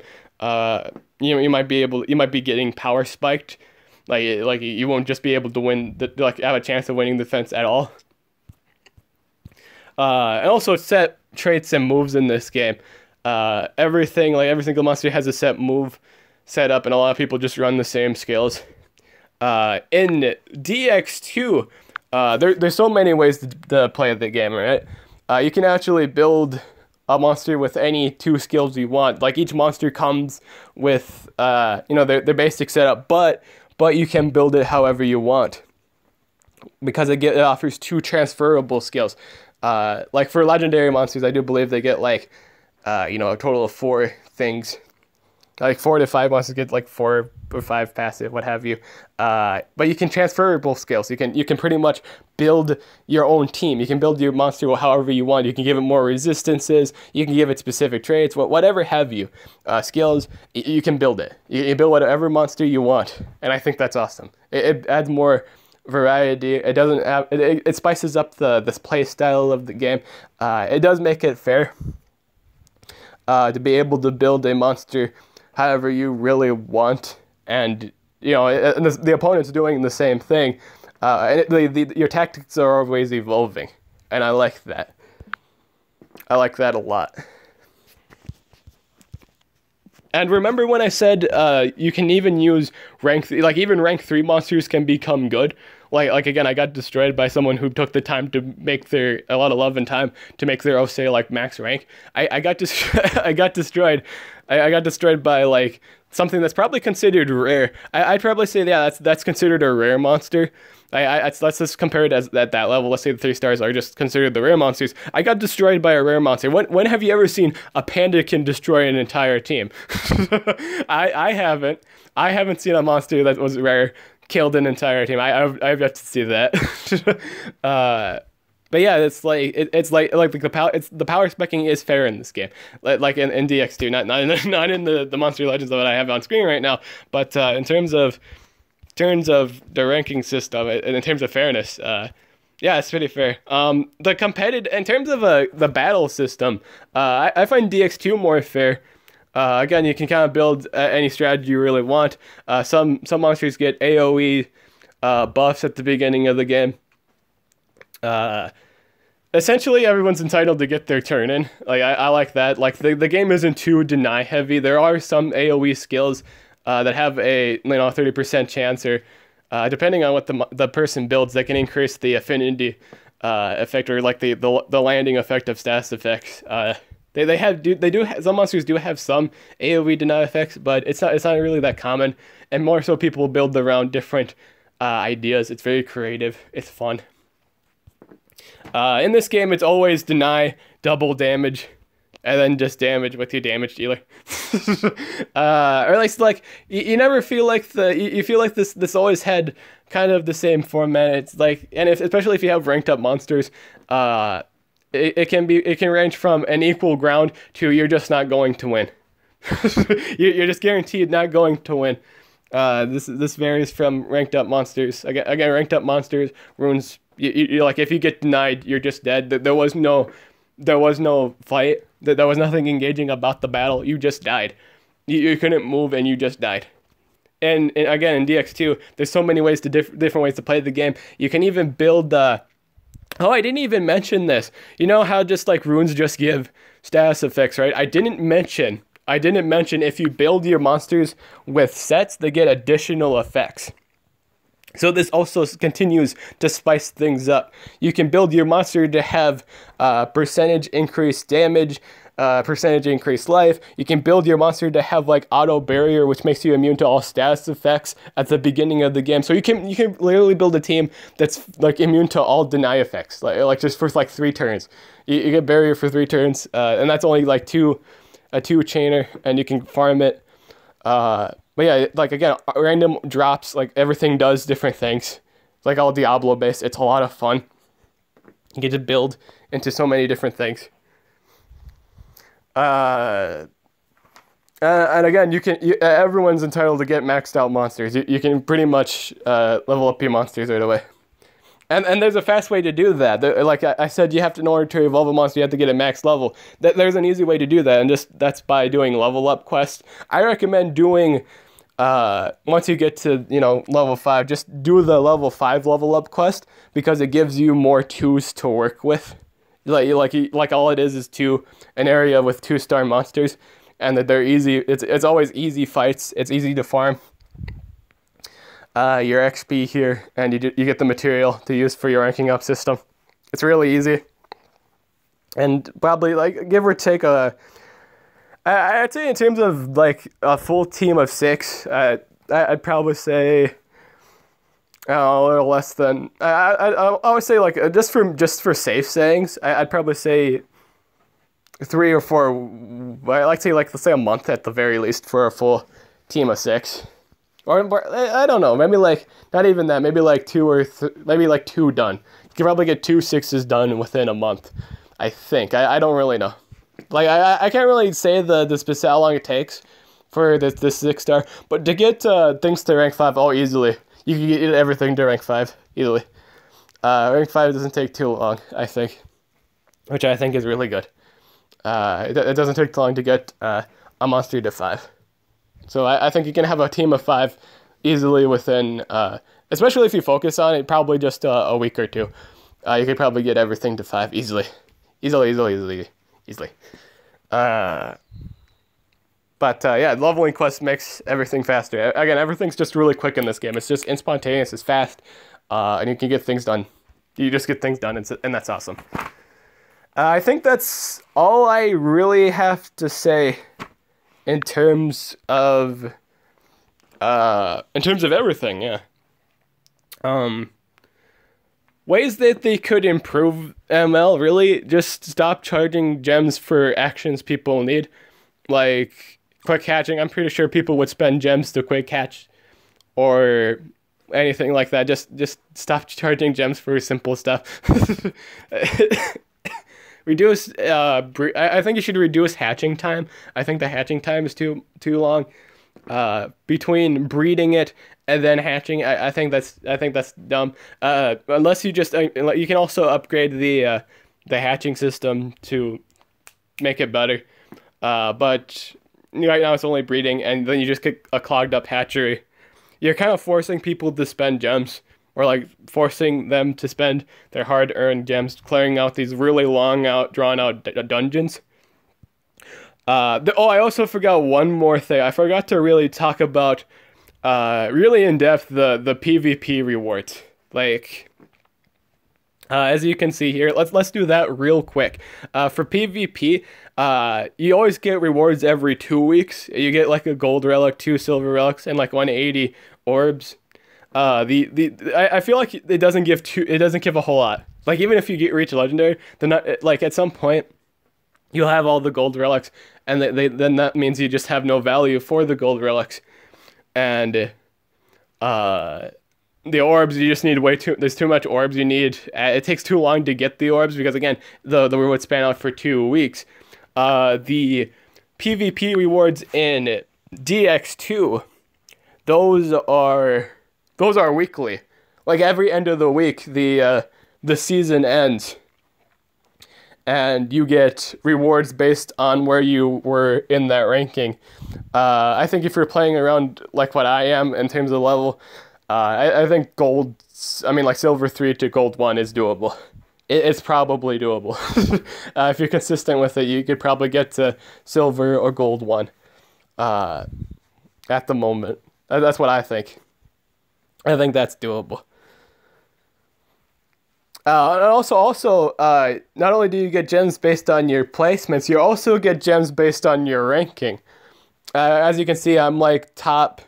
you might be getting power spiked, like you won't just be able to win have a chance of winning the fence at all. And also set traits and moves in this game. Every single monster has a set move set up, and a lot of people just run the same skills. In DX2, there's so many ways to play the game, right? you can actually build a monster with any 2 skills you want. Like each monster comes with their basic setup, but you can build it however you want because it offers 2 transferable skills. Like for legendary monsters, I do believe they get like a total of 4 things. Like 4 to 5 monsters get like 4 or 5 passive, what have you. But you can transferable skills. You can pretty much build your own team. You can build your monster however you want. You can give it more resistances. You can give it specific traits, whatever have you. Skills, you can build it. You build whatever monster you want, and I think that's awesome. It adds more variety. It doesn't have it spices up this play style of the game. It does make it fair to be able to build a monster however you really want, and the opponent's doing the same thing, and your tactics are always evolving, and I like that. I like that a lot. And remember when I said you can even use rank, even rank 3 monsters can become good? Like again, I got destroyed by someone who took the time to make a lot of love and time to make their say like max rank. I got destroyed. I got destroyed by like something that's probably considered rare. I'd probably say that's considered a rare monster. Let's just compare it at that level. Let's say the 3 stars are just considered the rare monsters. I got destroyed by a rare monster. When have you ever seen a panda can destroy an entire team? I haven't. I haven't seen a monster that was rare killed an entire team. I've yet to see that. But yeah, it's like the power specking is fair in this game, like in DX2, not in the Monster Legends that I have on screen right now, but in terms of the ranking system and in terms of fairness, yeah, it's pretty fair. The competitive in terms of the battle system, I find DX2 more fair. Again, you can kind of build any strategy you really want. Some monsters get AoE buffs at the beginning of the game. Essentially, everyone's entitled to get their turn in. Like I like that. Like the game isn't too deny heavy. There are some AoE skills that have a 30% chance, or depending on what the person builds, that can increase the affinity effect, or like the landing effect of status effects. Some monsters do have some AoE deny effects, but it's not really that common, and more so people build around different ideas. It's very creative. It's fun. In this game, it's always deny, double damage, and then just damage with your damage dealer. Or at least like you never feel like you feel like this always had kind of the same format. It's like, and especially if you have ranked up monsters, it can range from an equal ground to you're just not going to win. You're just guaranteed not going to win. This varies from ranked up monsters. Again, ranked up monsters runes. You like if you get denied, you're just dead. There was no fight. There was nothing engaging about the battle. You just died. You couldn't move and you just died. And again, in DX2, there's so many ways different ways to play the game. You can even build. Oh, I didn't even mention this. You know how just like runes just give status effects, right? I didn't mention if you build your monsters with sets, they get additional effects. So this also continues to spice things up. You can build your monster to have percentage increased damage, percentage increased life. You can build your monster to have like auto barrier, which makes you immune to all status effects at the beginning of the game. So you can literally build a team that's like immune to all deny effects, like just for like 3 turns. You get barrier for 3 turns, and that's only like a 2-chainer, and you can farm it. But yeah, like again, random drops, like everything does different things. It's like all Diablo based. It's a lot of fun. You get to build into so many different things. And again, everyone's entitled to get maxed out monsters. You can pretty much level up your monsters right away. And there's a fast way to do that. Like I said, you have to, in order to evolve a monster, you have to get a max level. There's an easy way to do that, and that's by doing level up quests. I recommend doing, once you get to, level 5, just do the level 5 level up quest, because it gives you more 2s to work with. Like all it is an area with 2-star monsters, and that they're easy. It's always easy fights. It's easy to farm your XP here, and you get the material to use for your ranking up system. It's really easy. and probably like give or take I'd say in terms of like a full team of 6, I'd probably say a little less than I would say like just for safe sayings, I'd probably say 3 or 4. I like to say like let's say a month at the very least for a full team of 6, or I don't know, maybe like not even that, maybe like 2 or maybe like 2 done. You can probably get 2 6s done within a month. I think I don't really know. Like I can't really say the specific how long it takes for this 6-star, but to get things to rank 5 easily. You can get everything to rank 5 easily. Rank 5 doesn't take too long, I think, which I think is really good. It doesn't take too long to get a monster to 5. So I think you can have a team of 5 easily within, especially if you focus on it, probably just a week or 2. You could probably get everything to 5 easily. Easily. Yeah, leveling quest makes everything faster. Again, everything's just really quick in this game. It's just instantaneous, it's fast, and you can get things done. You just get things done, and that's awesome. I think that's all I really have to say in terms of everything. Yeah. Ways that they could improve ML, really, just stop charging gems for actions people need, like quick hatching. I'm pretty sure people would spend gems to quick hatch or anything like that. Just stop charging gems for simple stuff. Reduce I think you should reduce hatching time. I think the hatching time is too long. Between breeding it and then hatching, I think that's dumb. Unless you just you can also upgrade the hatching system to make it better. But right now it's only breeding, and then you just get a clogged up hatchery. You're kind of forcing people to spend gems, or like forcing them to spend their hard-earned gems clearing out these really long drawn out dungeons. I also forgot one more thing. I forgot to really talk about really in depth the PvP rewards. Like as you can see here, let's do that real quick. For PvP, you always get rewards every 2 weeks. You get like a gold relic, 2 silver relics, and like 180 orbs. I feel like it doesn't give a whole lot. Like even if you reach legendary, then like at some point you'll have all the gold relics, and then that means you just have no value for the gold relics. And the orbs, you just need there's too much orbs you need. It takes too long to get the orbs because again, the rewards span out for 2 weeks. The PvP rewards in DX2, those are weekly. Like every end of the week, the season ends, and you get rewards based on where you were in that ranking. I think if you're playing around like what I am in terms of level, I think like silver 3 to gold 1 is doable. It's probably doable. If you're consistent with it, you could probably get to silver or gold 1 at the moment. That's what I think. I think that's doable. And also, not only do you get gems based on your placements, you also get gems based on your ranking. As you can see, I'm like top,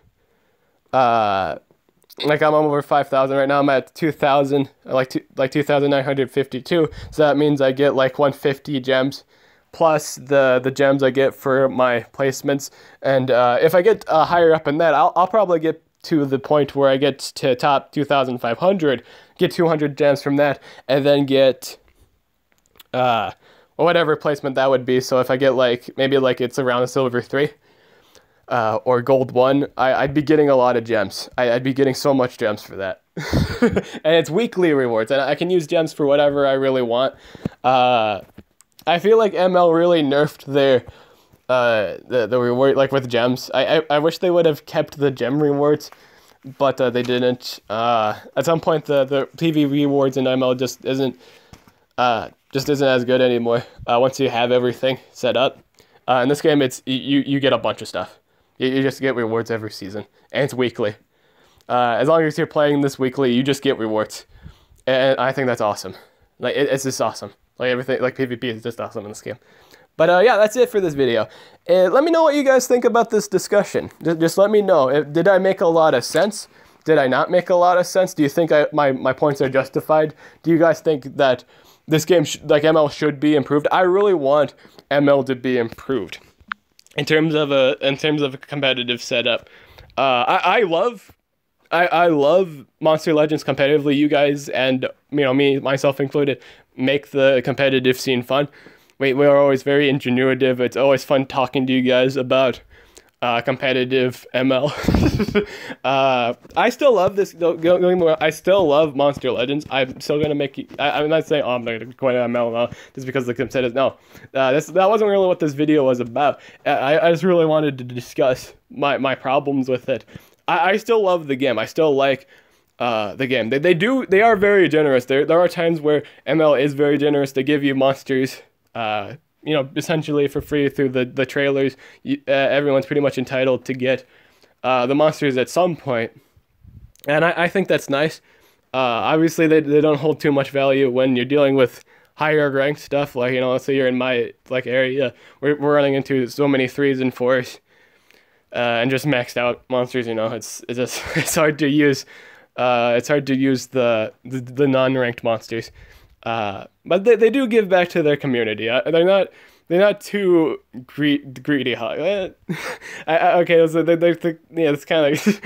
like I'm over 5,000 right now. I'm at 2,000, like 2,952. So that means I get like 150 gems, plus the gems I get for my placements. And if I get higher up in that, I'll probably get to the point where I get to top 2,500, get 200 gems from that, and then get whatever placement that would be. So if I get like maybe like it's around a silver 3 or gold 1, I'd be getting a lot of gems. I'd be getting so much gems for that. And it's weekly rewards, and I can use gems for whatever I really want. I feel like ML really nerfed their the reward, like with gems. I wish they would have kept the gem rewards, but they didn't. At some point the PV rewards in ML just isn't as good anymore. Once you have everything set up. In this game, it's you get a bunch of stuff. You just get rewards every season, and it's weekly. As long as you're playing this weekly, you just get rewards, and I think that's awesome. Like it's just awesome. Like everything, like PvP is just awesome in this game. But yeah, that's it for this video. Let me know what you guys think about this discussion. Just let me know. Did I make a lot of sense? Did I not make a lot of sense? Do you think my points are justified? Do you guys think that this game, like ML, should be improved? I really want ML to be improved in terms of a competitive setup. I love Monster Legends competitively. You guys and me, myself included, make the competitive scene fun. We're always very ingenuitive. It's always fun talking to you guys about competitive ML. I still love this. I still love Monster Legends. I'm still gonna make. I'm not saying I'm not going to ML now just because the competitive. No, that wasn't really what this video was about. I just really wanted to discuss my problems with it. I still love the game. I still like the game. They are very generous. There are times where ML is very generous. They give you monsters, essentially for free through the trailers. Everyone's pretty much entitled to get the monsters at some point, and I think that's nice. Obviously, they don't hold too much value when you're dealing with higher ranked stuff. Like let's say you're in my area, we're running into so many 3s and 4s. And just maxed out monsters, it's hard to use. It's hard to use the non-ranked monsters. But they do give back to their community. They're not too greedy. Okay, so it's kind of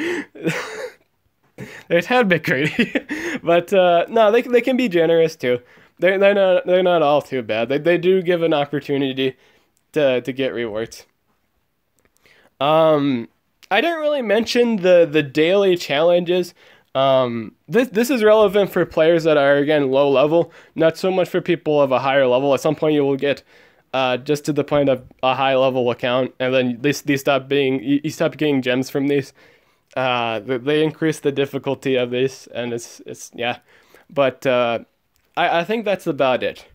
they're a tad bit greedy, but no, they can be generous too. They're not all too bad. They do give an opportunity to get rewards. I didn't really mention the daily challenges. This is relevant for players that are, again, low level, not so much for people of a higher level. At some point you will get just to the point of a high level account, and then you stop getting gems from these. They increase the difficulty of this, and it's yeah. But I think that's about it.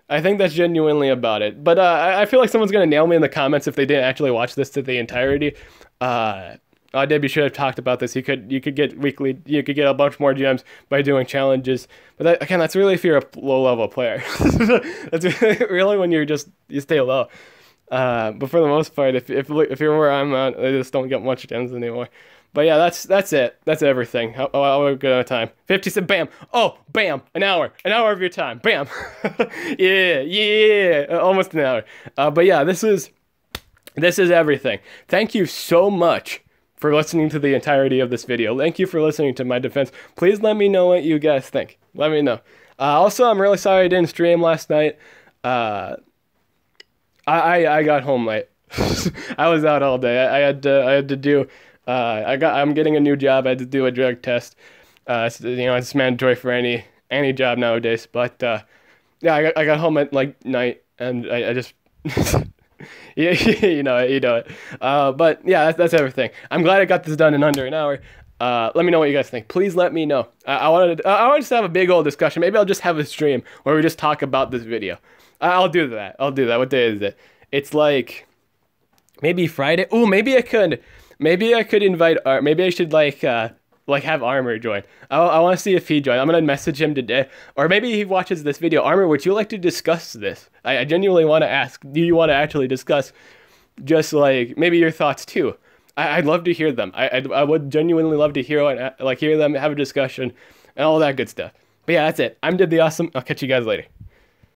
I think that's genuinely about it. But I feel like someone's gonna nail me in the comments if they didn't actually watch this to the entirety. Debbie should have talked about this. You could get a bunch more gems by doing challenges. But that's really if you're a low level player. That's really when you stay low. But for the most part, if you're where I'm at, I just don't get much gems anymore. But yeah, that's it. That's everything. How good on time? 57. Bam. Oh, bam. An hour of your time. Bam. yeah. Almost an hour. But yeah, this is everything. Thank you so much for listening to the entirety of this video. Thank you for listening to my defense. Please let me know what you guys think. Let me know. Also, I'm really sorry I didn't stream last night. I got home late. I was out all day. I had to do. I'm getting a new job. I had to do a drug test. It's mandatory for any job nowadays. But yeah, I got home at like night, and I just yeah, you know it. But yeah, that's everything. I'm glad I got this done in under an hour. Let me know what you guys think. Please let me know. I wanted to have a big old discussion. Maybe I'll just have a stream where we just talk about this video. I'll do that. What day is it? It's like maybe Friday. Oh, maybe I could invite Art. Maybe I should like have Armor join. I want to see if he joins. I'm gonna message him today, or maybe he watches this video. Armor, would you like to discuss this? I genuinely want to ask. Do you want to actually discuss, just like maybe your thoughts too? I'd love to hear them. I would genuinely love to hear them, have a discussion, and all that good stuff. But yeah, that's it. I'm Dib the Awesome. I'll catch you guys later.